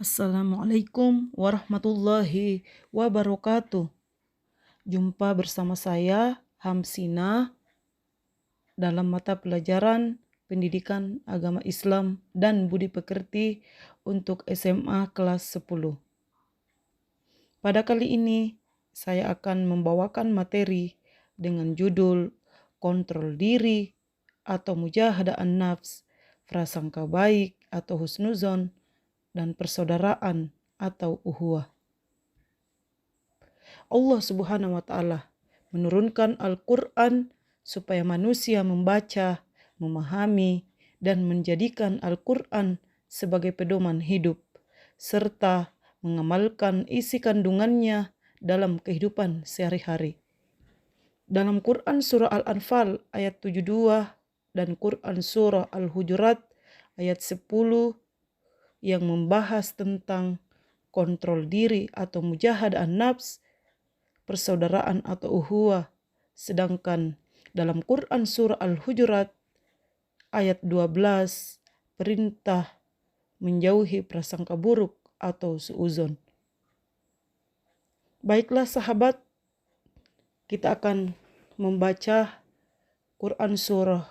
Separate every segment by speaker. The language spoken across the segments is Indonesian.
Speaker 1: Assalamualaikum warahmatullahi wabarakatuh. Jumpa bersama saya Hamsina dalam mata pelajaran Pendidikan Agama Islam dan Budi Pekerti untuk SMA kelas 10. Pada kali ini saya akan membawakan materi dengan judul Kontrol Diri atau Mujahadah An-Nafs, Prasangka Baik atau Husnuzon, dan persaudaraan atau uhuwah. Allah Subhanahu wa Ta'ala menurunkan Al-Quran supaya manusia membaca, memahami, dan menjadikan Al-Quran sebagai pedoman hidup, serta mengamalkan isi kandungannya dalam kehidupan sehari-hari. Dalam Quran Surah Al-Anfal ayat 72 dan Quran Surah Al-Hujurat ayat 10 yang membahas tentang kontrol diri atau mujahadah an-nafs, persaudaraan atau uhuwah. Sedangkan dalam Quran Surah Al-Hujurat ayat 12 perintah menjauhi prasangka buruk atau suuzon. Baiklah sahabat, kita akan membaca Quran Surah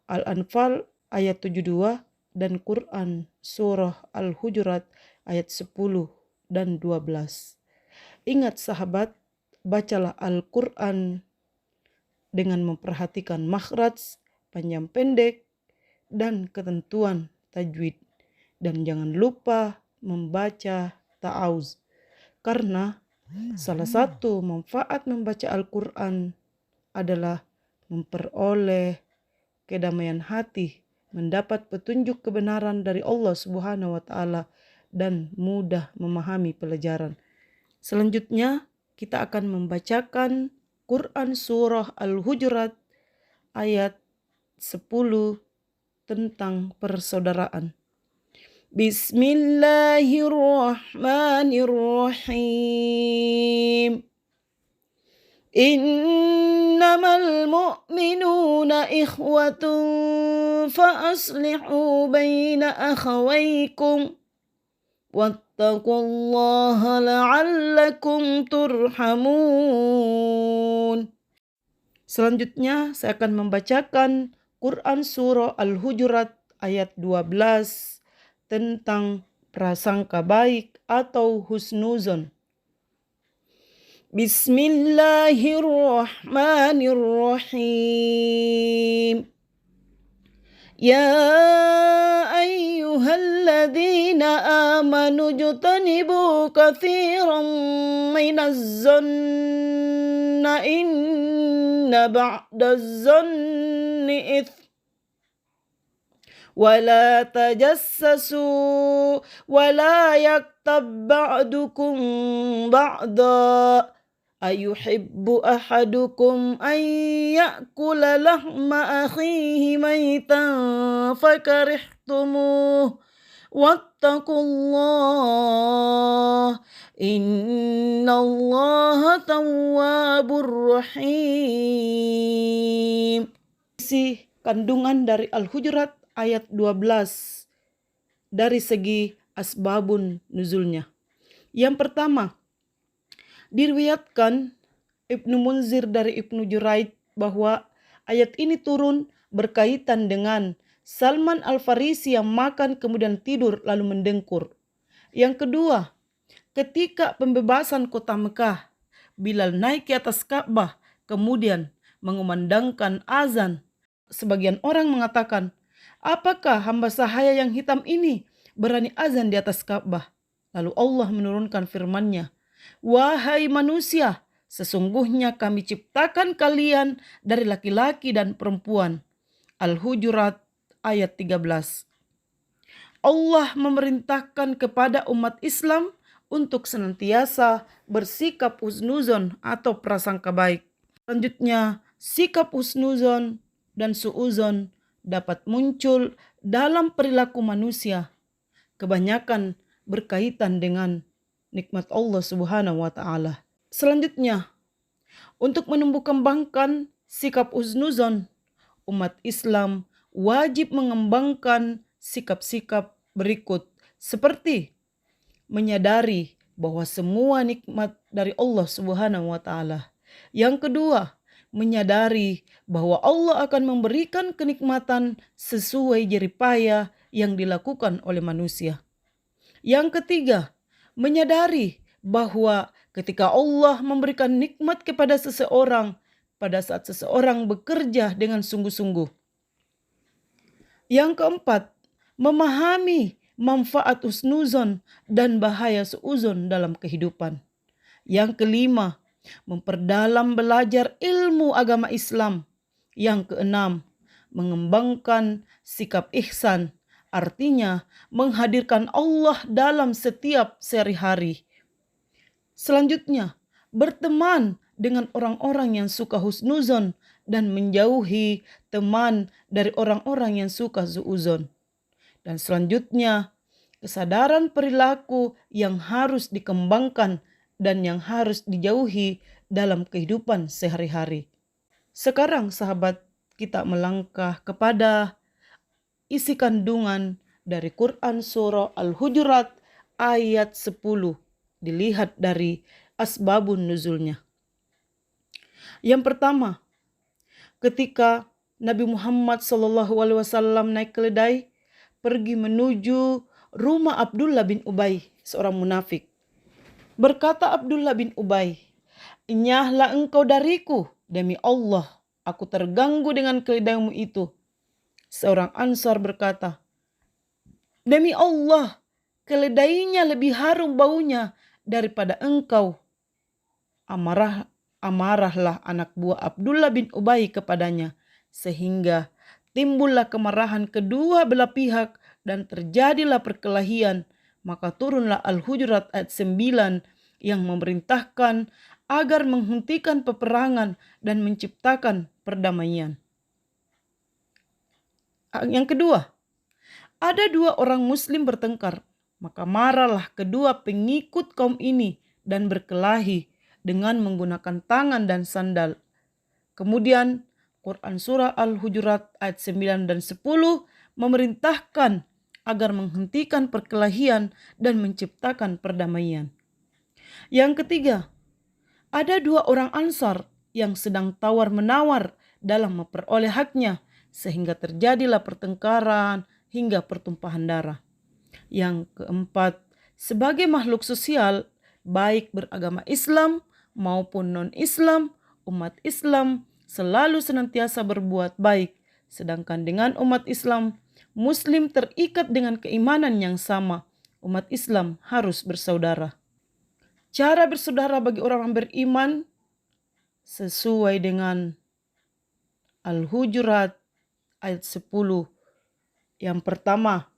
Speaker 1: Al-Anfal ayat 72 dan Quran Surah Al-Hujurat ayat 10 dan 12. Ingat sahabat, bacalah Al-Quran dengan memperhatikan makhraj, panjang pendek, dan ketentuan tajwid. Dan jangan lupa membaca ta'awuz. Karena salah satu manfaat membaca Al-Quran adalah memperoleh kedamaian hati, mendapat petunjuk kebenaran dari Allah Subhanahu wa Ta'ala, dan mudah memahami pelajaran. Selanjutnya kita akan membacakan Quran Surah Al-Hujurat ayat 10 tentang persaudaraan. Bismillahirrahmanirrahim. Innamal mu'minuna ikhwatun fa'aslihu baina akhawaykum wattaqullaha la'allakum turhamun. Selanjutnya saya akan membacakan Quran Surah Al-Hujurat ayat 12 tentang prasangka baik atau husnuzon. Bismillahirrahmanirrahim. Ya ayyuhalladzina amanu jtanibu katsiran minaz zanna inna ba'daz zanni its ولا تجسسوا ولا يغتب بعضكم بعضا أيحب أحدكم أن يأكل لحم أخيه ميتا فكرهتموه واتقوا الله إن الله تواب رحيم. Isi kandungan dari Al-Hujurat ayat 12 dari segi asbabun nuzulnya. Yang pertama, diriwayatkan Ibnu Munzir dari Ibnu Juraid bahwa ayat ini turun berkaitan dengan Salman Al-Farisi yang makan kemudian tidur lalu mendengkur. Yang kedua, ketika pembebasan kota Mekah, Bilal naik ke atas Ka'bah kemudian mengumandangkan azan. Sebagian orang mengatakan, apakah hamba sahaya yang hitam ini berani azan di atas Ka'bah? Lalu Allah menurunkan firman-Nya, wahai manusia, sesungguhnya kami ciptakan kalian dari laki-laki dan perempuan. Al-Hujurat ayat 13. Allah memerintahkan kepada umat Islam untuk senantiasa bersikap husnuzon atau prasangka baik. Selanjutnya, sikap husnuzon dan suuzon dapat muncul dalam perilaku manusia. Kebanyakan berkaitan dengan nikmat Allah Subhanahu wa Ta'ala. Selanjutnya, untuk menumbuh kembangkan sikap husnuzon, umat Islam wajib mengembangkan sikap-sikap berikut seperti menyadari bahwa semua nikmat dari Allah Subhanahu wa taala. Yang kedua, menyadari bahwa Allah akan memberikan kenikmatan sesuai jeripaya yang dilakukan oleh manusia. Yang ketiga, menyadari bahwa ketika Allah memberikan nikmat kepada seseorang, pada saat seseorang bekerja dengan sungguh-sungguh. Yang keempat, memahami manfaat husnuzon dan bahaya suuzon dalam kehidupan. Yang kelima, memperdalam belajar ilmu agama Islam. Yang keenam, mengembangkan sikap ihsan, artinya menghadirkan Allah dalam setiap sehari-hari. Selanjutnya, berteman dengan orang-orang yang suka husnuzon dan menjauhi teman dari orang-orang yang suka suuzon. Dan selanjutnya, kesadaran perilaku yang harus dikembangkan dan yang harus dijauhi dalam kehidupan sehari-hari. Sekarang sahabat, kita melangkah kepada isi kandungan dari Quran Surah Al-Hujurat ayat 10. Dilihat dari asbabun nuzulnya. Yang pertama, ketika Nabi Muhammad SAW naik keledai, pergi menuju rumah Abdullah bin Ubay, seorang munafik. Berkata Abdullah bin Ubay, "Enyahlah engkau dariku, demi Allah, aku terganggu dengan keledaimu itu." Seorang Ansar berkata, "Demi Allah, keledainya lebih harum baunya daripada engkau." Amarahlah anak buah Abdullah bin Ubay kepadanya, sehingga timbullah kemarahan kedua belah pihak dan terjadilah perkelahian. Maka turunlah Al-Hujurat ayat 9 yang memerintahkan agar menghentikan peperangan dan menciptakan perdamaian. Yang kedua, ada dua orang muslim bertengkar. Maka marahlah kedua pengikut kaum ini dan berkelahi dengan menggunakan tangan dan sandal. Kemudian Quran Surah Al-Hujurat ayat 9 dan 10 memerintahkan agar menghentikan perkelahian dan menciptakan perdamaian. Yang ketiga, ada dua orang Ansar yang sedang tawar-menawar dalam memperoleh haknya, sehingga terjadilah pertengkaran hingga pertumpahan darah. Yang keempat, sebagai makhluk sosial, baik beragama Islam maupun non-Islam, umat Islam selalu senantiasa berbuat baik. Sedangkan dengan umat Islam, Muslim terikat dengan keimanan yang sama. Umat Islam harus bersaudara. Cara bersaudara bagi orang beriman sesuai dengan Al-Hujurat ayat 10. Yang pertama,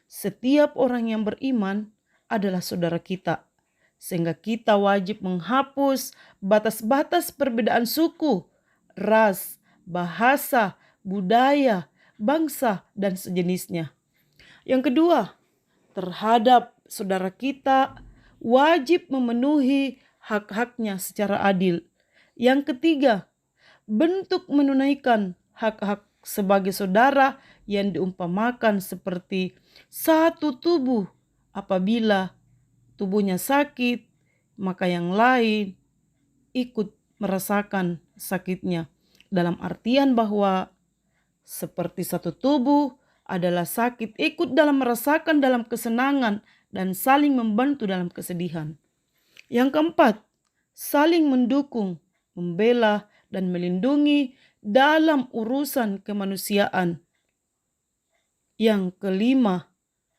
Speaker 1: setiap orang yang beriman adalah saudara kita, sehingga kita wajib menghapus batas-batas perbedaan suku, ras, bahasa, budaya, bangsa, dan sejenisnya. Yang kedua, terhadap saudara kita wajib memenuhi hak-haknya secara adil. Yang ketiga, bentuk menunaikan hak-hak sebagai saudara yang diumpamakan seperti satu tubuh. Apabila tubuhnya sakit, maka yang lain ikut merasakan sakitnya. Dalam artian bahwa seperti satu tubuh adalah sakit ikut dalam merasakan dalam kesenangan dan saling membantu dalam kesedihan. Yang keempat, saling mendukung, membela, dan melindungi dalam urusan kemanusiaan. Yang kelima,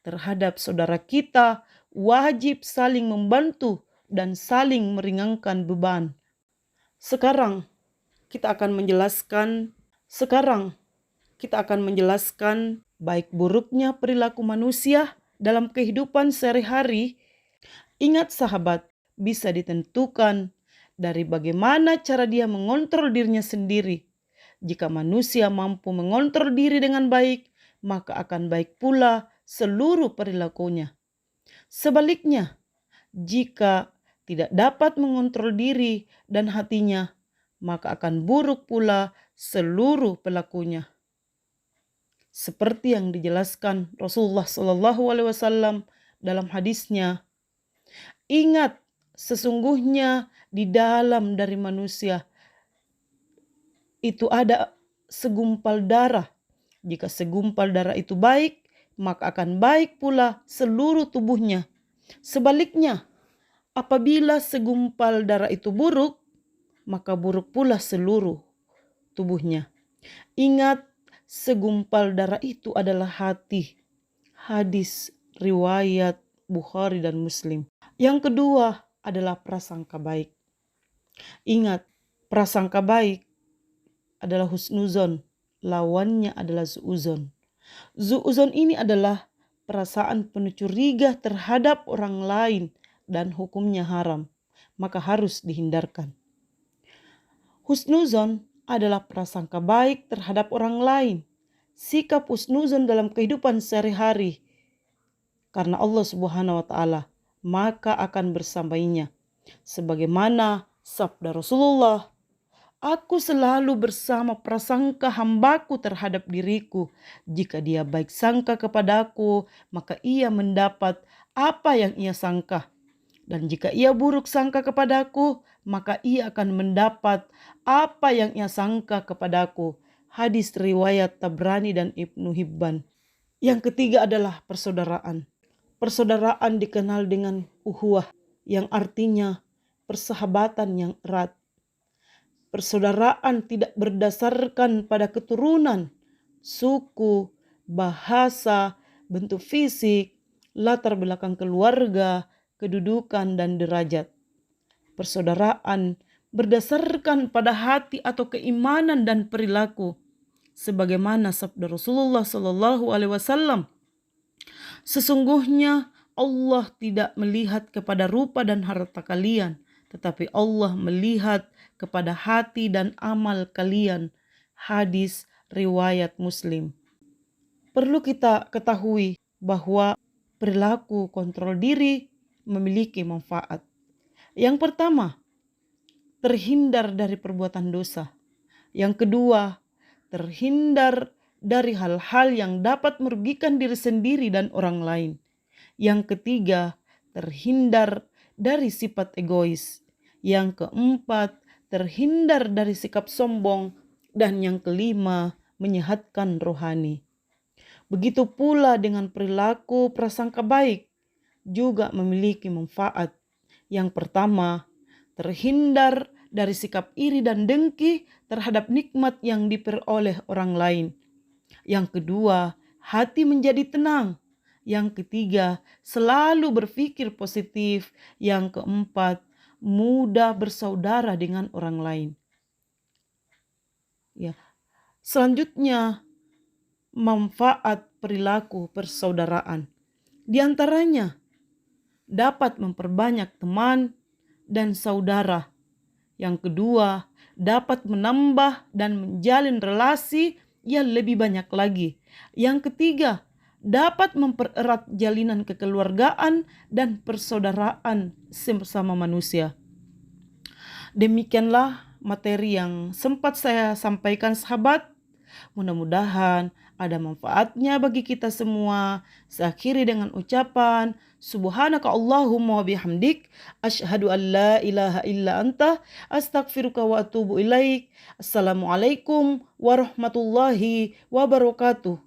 Speaker 1: terhadap saudara kita wajib saling membantu dan saling meringankan beban. Sekarang kita akan menjelaskan baik buruknya perilaku manusia dalam kehidupan sehari-hari. Ingat sahabat, bisa ditentukan dari bagaimana cara dia mengontrol dirinya sendiri. Jika manusia mampu mengontrol diri dengan baik, maka akan baik pula seluruh perilakunya. Sebaliknya, jika tidak dapat mengontrol diri dan hatinya, maka akan buruk pula seluruh pelakunya. Seperti yang dijelaskan Rasulullah SAW dalam hadisnya, Ingat, sesungguhnya di dalam dari manusia itu ada segumpal darah. Jika segumpal darah itu baik, maka akan baik pula seluruh tubuhnya. Sebaliknya, apabila segumpal darah itu buruk, maka buruk pula seluruh tubuhnya. Ingat, segumpal darah itu adalah hati. Hadis riwayat Bukhari dan Muslim. Yang kedua adalah prasangka baik. Ingat, prasangka baik adalah husnuzon, lawannya adalah suuzon. Suuzon ini adalah perasaan penuh curiga terhadap orang lain dan hukumnya haram, maka harus dihindarkan. Husnuzon adalah prasangka baik terhadap orang lain, sikap husnuzon dalam kehidupan sehari-hari. Karena Allah Subhanahu wa taala, maka akan bersamainya. Sebagaimana sabda Rasulullah, aku selalu bersama prasangka hambaku terhadap diriku. Jika dia baik sangka kepadaku, maka ia mendapat apa yang ia sangka. Dan jika ia buruk sangka kepadaku, maka ia akan mendapat apa yang ia sangka kepadaku. Hadis riwayat Tabrani dan Ibnu Hibban. Yang ketiga adalah persaudaraan. Persaudaraan dikenal dengan uhuwah, yang artinya persahabatan yang erat. Persaudaraan tidak berdasarkan pada keturunan, suku, bahasa, bentuk fisik, latar belakang keluarga, kedudukan, dan derajat. Persaudaraan berdasarkan pada hati atau keimanan dan perilaku. Sebagaimana sabda Rasulullah SAW, sesungguhnya Allah tidak melihat kepada rupa dan harta kalian, tetapi Allah melihat kepada hati dan amal kalian. Hadis riwayat Muslim. Perlu kita ketahui bahwa perilaku kontrol diri memiliki manfaat. Yang pertama, terhindar dari perbuatan dosa. Yang kedua, terhindar dari hal-hal yang dapat merugikan diri sendiri dan orang lain. Yang ketiga, terhindar dari sifat egois. Yang keempat, terhindar dari sikap sombong. Dan yang kelima, menyehatkan rohani. Begitu pula dengan perilaku prasangka baik juga memiliki manfaat. Yang pertama, terhindar dari sikap iri dan dengki terhadap nikmat yang diperoleh orang lain. Yang kedua, hati menjadi tenang. Yang ketiga, selalu berpikir positif. Yang keempat, mudah bersaudara dengan orang lain. Ya. Selanjutnya, manfaat perilaku persaudaraan. Di antaranya, dapat memperbanyak teman dan saudara. Yang kedua, dapat menambah dan menjalin relasi yang lebih banyak lagi. Yang ketiga, dapat mempererat jalinan kekeluargaan dan persaudaraan sesama manusia. Demikianlah materi yang sempat saya sampaikan, sahabat. Mudah-mudahan ada manfaatnya bagi kita semua. Saya akhiri dengan ucapan Subhanaka Allahumma wa bihamdik, asyhadu an la ilaha illa anta, astaghfiruka wa atubu ilaik. Assalamualaikum warahmatullahi wabarakatuh.